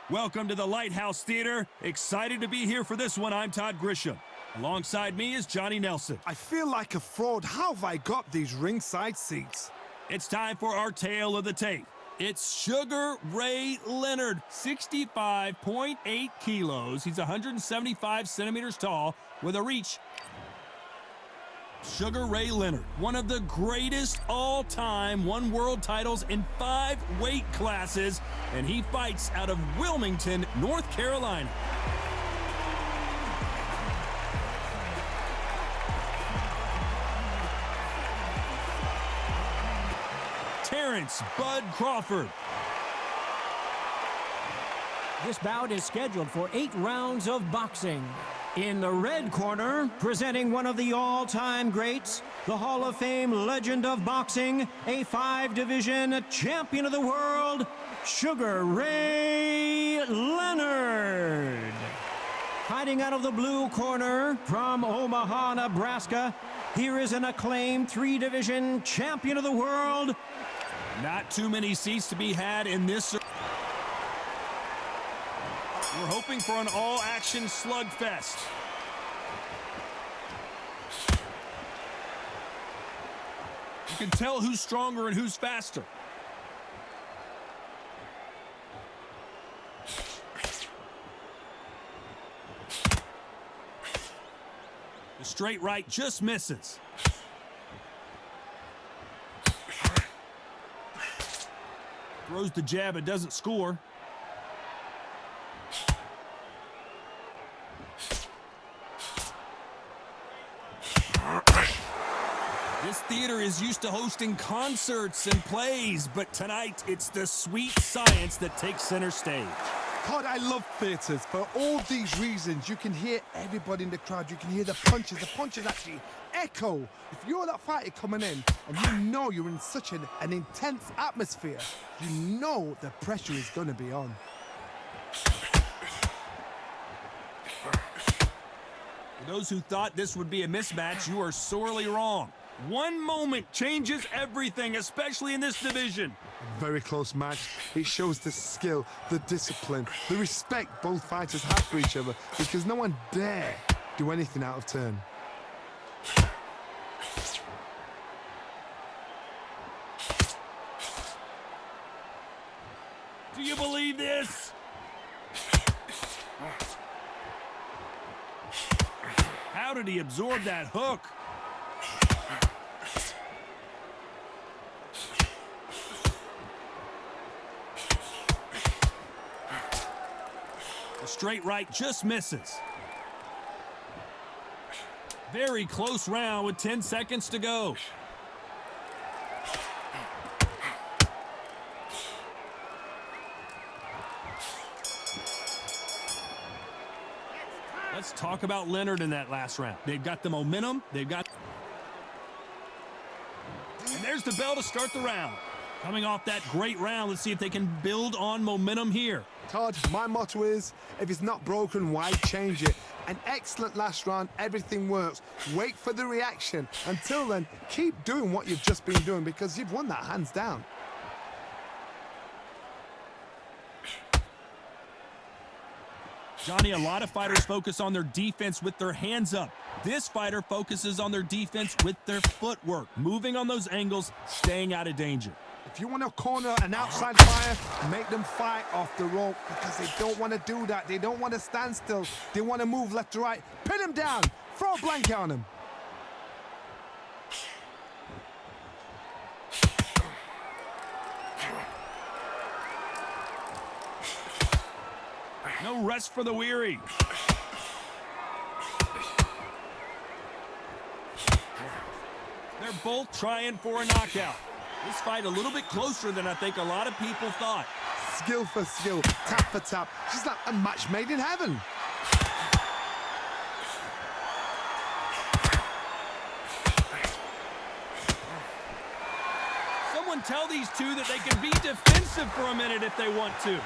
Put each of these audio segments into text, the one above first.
Welcome to the Lighthouse Theater. Excited to be here for this one. I'm Todd Grisham. Alongside me is Johnny Nelson. I feel like a fraud. How have I got these ringside seats? It's time for our tale of the tape. It's Sugar Ray Leonard, 65.8 kilos. He's 175 centimeters tall with a reach. Sugar Ray Leonard, one of the greatest all-time, won world titles in 5 weight classes, and he fights out of Wilmington, North Carolina. Terrence Bud Crawford. This bout is scheduled for 8 rounds of boxing. In the red corner, presenting one of the all-time greats, the Hall of Fame legend of boxing, a 5-division champion of the world, Sugar Ray Leonard. Fighting out of the blue corner from Omaha, Nebraska, here is an acclaimed 3-division champion of the world. Not too many seats to be had in this. We're hoping for an all-action slugfest. You can tell who's stronger and who's faster. The straight right just misses. Throws the jab, it doesn't score. This theater is used to hosting concerts and plays, but tonight it's the sweet science that takes center stage. God, I love theatres. For all these reasons, you can hear everybody in the crowd. You can hear the punches. The punches actually echo. If you're that fighter coming in and you know you're in such an intense atmosphere, you know the pressure is going to be on. For those who thought this would be a mismatch, you are sorely wrong. One moment changes everything, especially in this division. A very close match. It shows the skill, the discipline, the respect both fighters have for each other, because no one dare do anything out of turn. Do you believe this? How did he absorb that hook? The straight right just misses. Very close round with 10 seconds to go. Let's talk about Leonard in that last round. They've got the momentum. And there's the bell to start the round. Coming off that great round, let's see if they can build on momentum here. Todd, my motto is, if it's not broken, why change it? An excellent last round, everything works. Wait for the reaction. Until then, keep doing what you've just been doing, because you've won that hands down. Johnny, a lot of fighters focus on their defense with their hands up. This fighter focuses on their defense with their footwork, moving on those angles, staying out of danger. If you want to corner an outside fire, make them fight off the rope, because they don't want to do that. They don't want to stand still. They want to move left to right. Pin him down. Throw a blanket on him. No rest for the weary. They're both trying for a knockout. This fight a little bit closer than I think a lot of people thought. Skill for skill, tap for tap. Just like a match made in heaven. Someone tell these two that they can be defensive for a minute if they want to.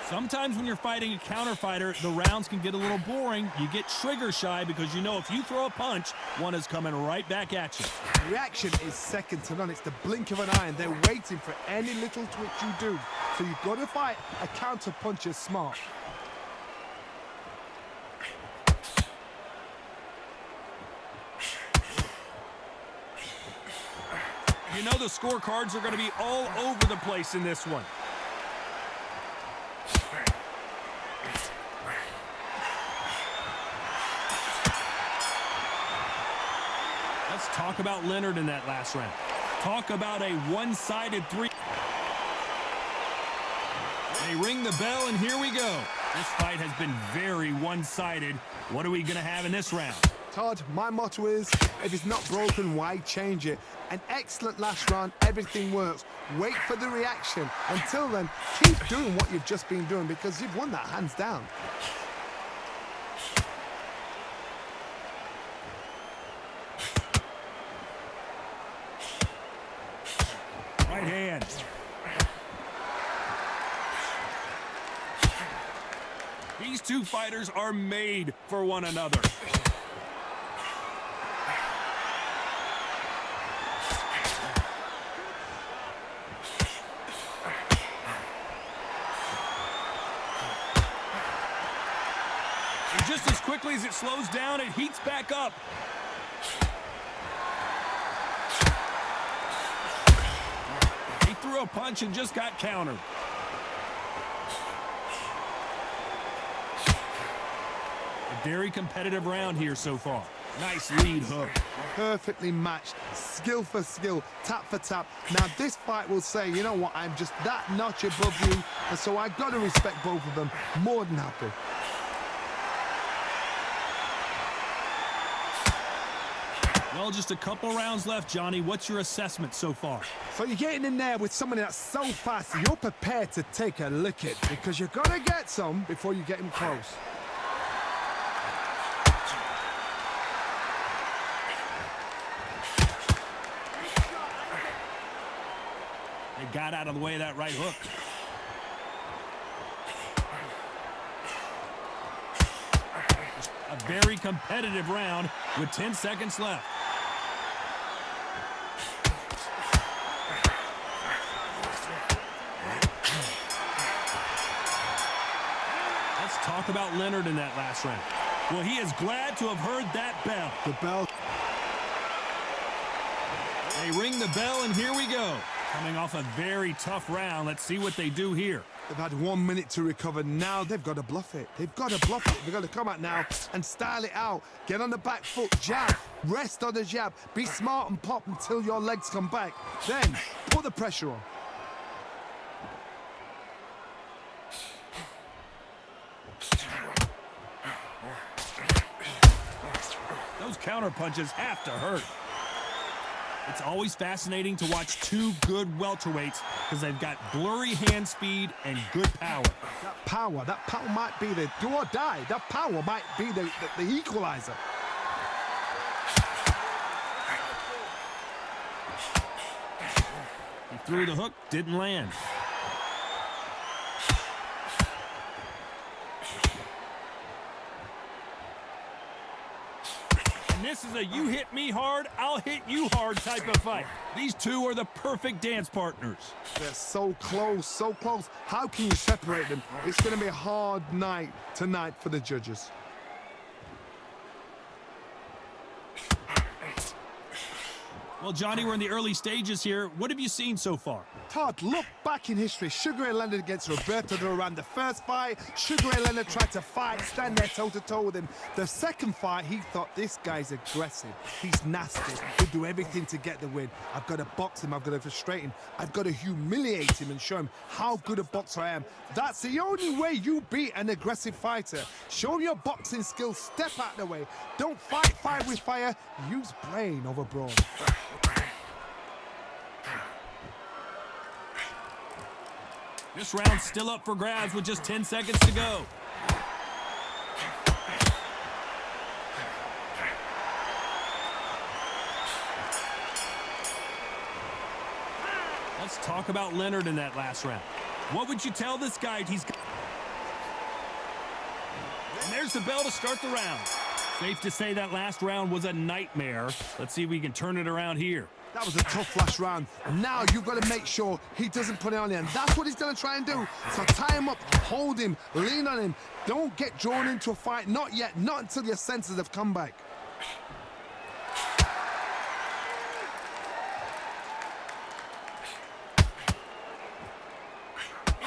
Sometimes when you're fighting a counter fighter, the rounds can get a little boring. You get trigger shy because you know if you throw a punch, one is coming right back at you. Reaction is second to none. It's the blink of an eye, and they're waiting for any little twitch you do. So you've got to fight a counter puncher smart. You know the scorecards are going to be all over the place in this one. Let's talk about Leonard in that last round. Talk about a one-sided three. They ring the bell, and here we go. This fight has been very one-sided. What are we going to have in this round? Todd, my motto is, if it's not broken, why change it? An excellent last round, everything works. Wait for the reaction. Until then, keep doing what you've just been doing because you've won that hands down. Right hand. These two fighters are made for one another. And just as quickly as it slows down, it heats back up. He threw a punch and just got countered. A very competitive round here so far. Nice lead hook. Perfectly matched, skill for skill, tap for tap. Now this fight will say, you know what, I'm just that notch above you, and so I got to respect both of them. More than happy. Well, just a couple rounds left, Johnny. What's your assessment so far? So you're getting in there with somebody that's so fast, you're prepared to take a licking because you're going to get some before you get him close. They got out of the way of that right hook. A very competitive round with 10 seconds left. Let's talk about Leonard in that last round. Well, he is glad to have heard that bell. The bell. They ring the bell, and here we go. Coming off a very tough round. Let's see what they do here. They've had 1 minute to recover. Now they've got to bluff it. They've got to bluff it. They've got to come out now and style it out. Get on the back foot, jab, rest on the jab. Be smart and pop until your legs come back. Then put the pressure on. Those counter punches have to hurt. It's always fascinating to watch two good welterweights because they've got blurry hand speed and good power. That power might be the do or die. That power might be the equalizer. He threw the hook, didn't land. This is a you hit me hard, I'll hit you hard type of fight. These two are the perfect dance partners. They're so close, so close. How can you separate them? It's going to be a hard night tonight for the judges. Well, Johnny, we're in the early stages here. What have you seen so far? Todd, look back in history. Sugar Ray Leonard against Roberto Duran. The first fight, Sugar Ray Leonard tried to fight, stand there toe-to-toe with him. The second fight, he thought, this guy's aggressive. He's nasty. He'll do everything to get the win. I've got to box him. I've got to frustrate him. I've got to humiliate him and show him how good a boxer I am. That's the only way you beat an aggressive fighter. Show your boxing skills. Step out the way. Don't fight fire with fire. Use brain over brawn. This round's still up for grabs with just 10 seconds to go. Let's talk about Leonard in that last round. What would you tell this guy? And there's the bell to start the round. Safe to say that last round was a nightmare. Let's see if we can turn it around here. That was a tough last round. Now you've got to make sure he doesn't put it on you, and that's what he's going to try and do. So tie him up, hold him, lean on him. Don't get drawn into a fight. Not yet. Not until your senses have come back.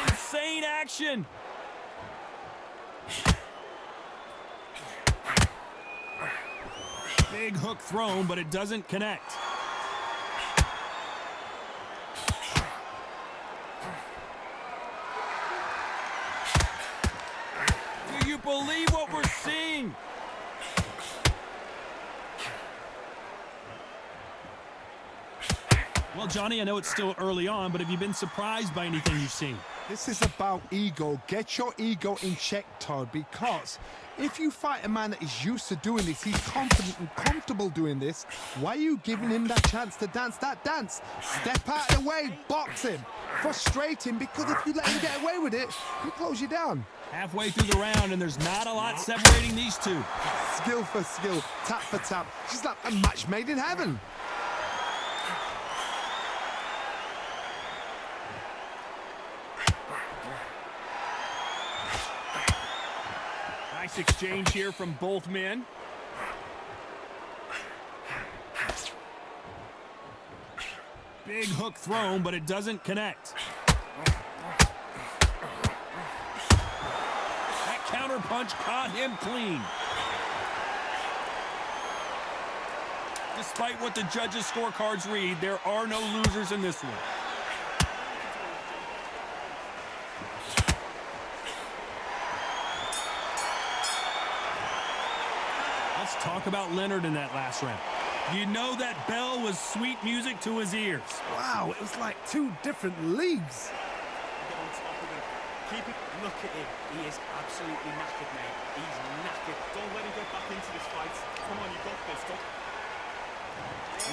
Insane action. Big hook thrown, but it doesn't connect. Do you believe what we're seeing? Well, Johnny, I know it's still early on, but have you been surprised by anything you've seen? This is about ego. Get your ego in check, Todd, because if you fight a man that is used to doing this, he's confident and comfortable doing this, why are you giving him that chance to dance that dance? Step out of the way, box him, frustrate him, because if you let him get away with it, he'll close you down. Halfway through the round, and there's not a lot separating these two. Skill for skill, tap for tap. Just like a match made in heaven. Nice exchange here from both men. Big hook thrown, but it doesn't connect. That counter punch caught him clean. Despite what the judges' scorecards read, there are no losers in this one. Let's talk about Leonard in that last round. You know that bell was sweet music to his ears. Wow, it was like two different leagues. Get on top of him. Keep it. Look at him. He is absolutely knackered, mate. He's knackered. Don't let him get back into this fight. Come on, you got this.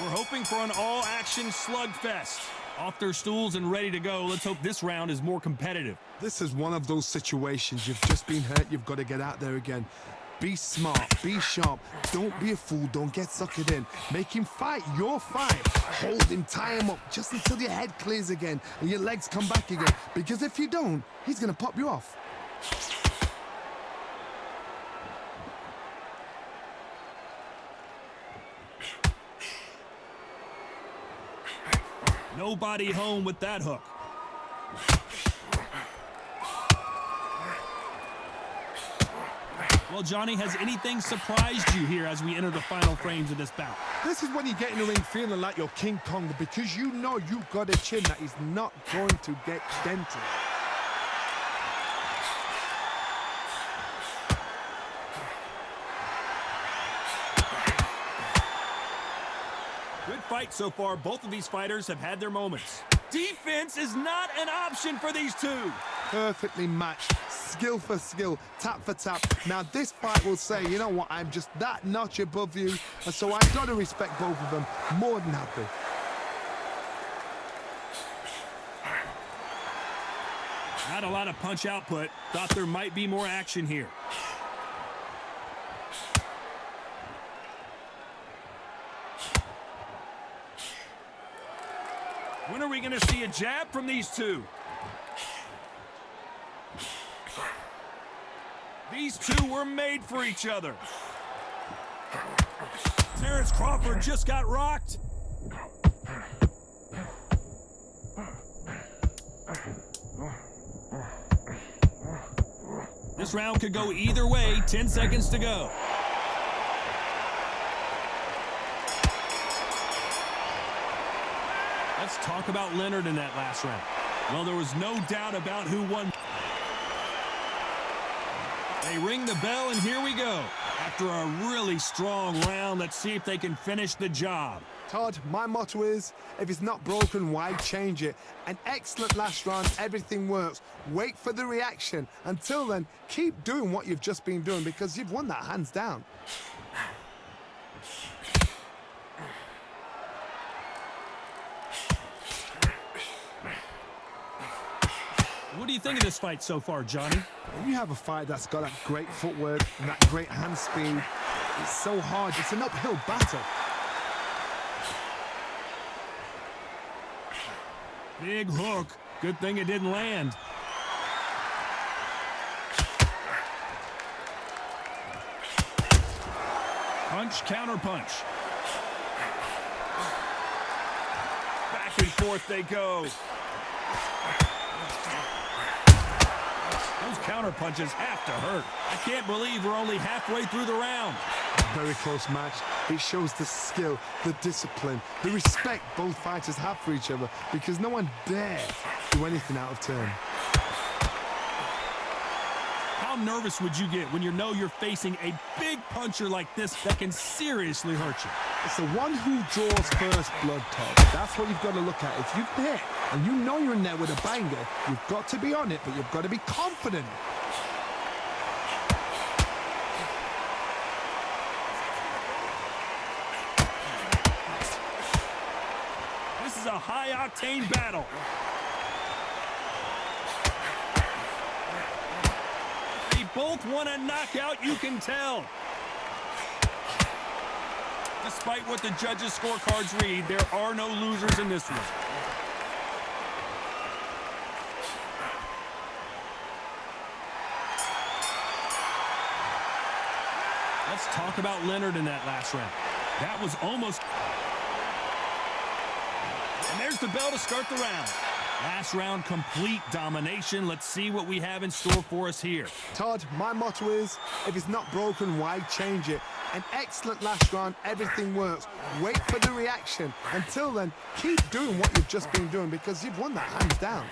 We're hoping for an all-action slugfest. Off their stools and ready to go. Let's hope this round is more competitive. This is one of those situations. You've just been hurt. You've got to get out there again. Be smart, be sharp, don't be a fool, don't get suckered in. Make him fight your fight. Hold him, tie him up, just until your head clears again and your legs come back again. Because if you don't, he's gonna pop you off. Nobody home with that hook. Well, Johnny, has anything surprised you here as we enter the final frames of this bout? This is when you get in the ring feeling like you're King Kong, because you know you've got a chin that is not going to get dented. Good fight so far. Both of these fighters have had their moments. Defense is not an option for these two. Perfectly matched, skill for skill, tap for tap. Now this fight will say, you know what, I'm just that notch above you, and so I've got to respect both of them. More than happy. Not a lot of punch output. Thought there might be more action here. When are we going to see a jab from these two? These two were made for each other. Terrence Crawford just got rocked. This round could go either way. 10 seconds to go. Let's talk about Leonard in that last round. Well, there was no doubt about who won. They ring the bell, and here we go. After a really strong round, let's see if they can finish the job. Todd, my motto is, if it's not broken, why change it? An excellent last round, everything works. Wait for the reaction. Until then, keep doing what you've just been doing, because you've won that hands down. What do do you think of this fight so far, Johnny? When you have a fight that's got that great footwork and that great hand speed, it's so hard. It's an uphill battle. Big hook. Good thing it didn't land. Punch, counter punch. Back and forth they go. Those counter punches have to hurt. I can't believe we're only halfway through the round. Very close match. It shows the skill, the discipline, the respect both fighters have for each other, because no one dare do anything out of turn. How nervous would you get when you know you're facing a big puncher like this that can seriously hurt you? It's the one who draws first blood, Todd. That's what you've got to look at. If you hit and you know you're in there with a banger, you've got to be on it, but you've got to be confident. This is a high-octane battle. They both want a knockout, you can tell. Despite what the judges' scorecards read, there are no losers in this one. Let's talk about Leonard in that last round. That was almost... And there's the bell to start the round. Last round, complete domination. Let's see what we have in store for us here. Todd, my motto is, if it's not broken, why change it? An excellent last round, everything works. Wait for the reaction. Until then, keep doing what you've just been doing, because you've won that hands down.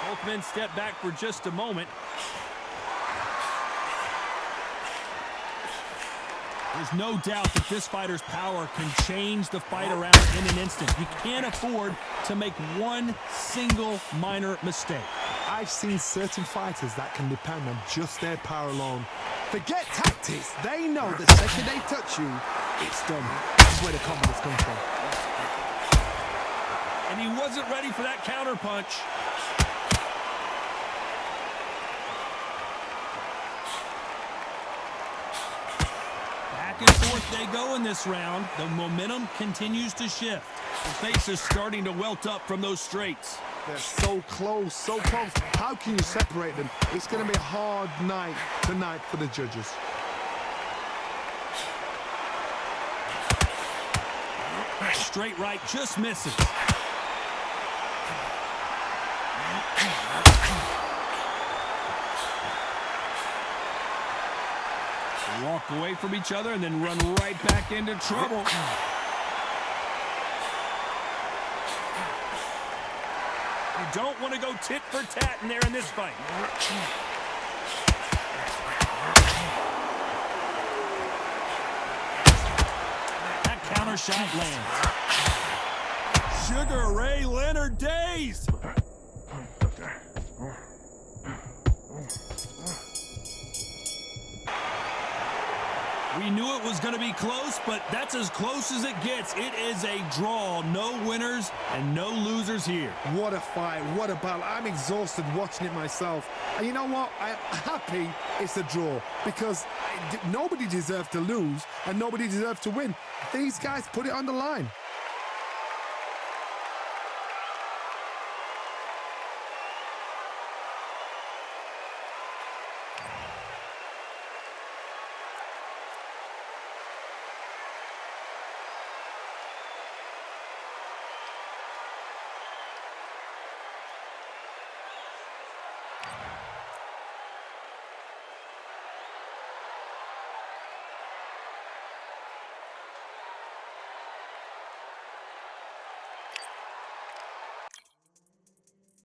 Both men step back for just a moment. There's no doubt that this fighter's power can change the fight around in an instant. You can't afford to make one single minor mistake. I've seen certain fighters that can depend on just their power alone. Forget tactics. They know the second they touch you, it's done. That's where the confidence comes from. And he wasn't ready for that counter punch. Back and forth they go in this round. The momentum continues to shift. The face is starting to welt up from those straights. They're so close, so close. How can you separate them? It's going to be a hard night tonight for the judges. Straight right just misses. Walk away from each other and then run right back into trouble. You don't want to go tit for tat in there in this fight. That counter shot lands. Sugar Ray Leonard dazed. We knew it was going to be close, but that's as close as it gets. It is a draw. No winners and no losers here. What a fight. What a battle. I'm exhausted watching it myself. And you know what? I'm happy it's a draw, because nobody deserved to lose and nobody deserved to win. These guys put it on the line.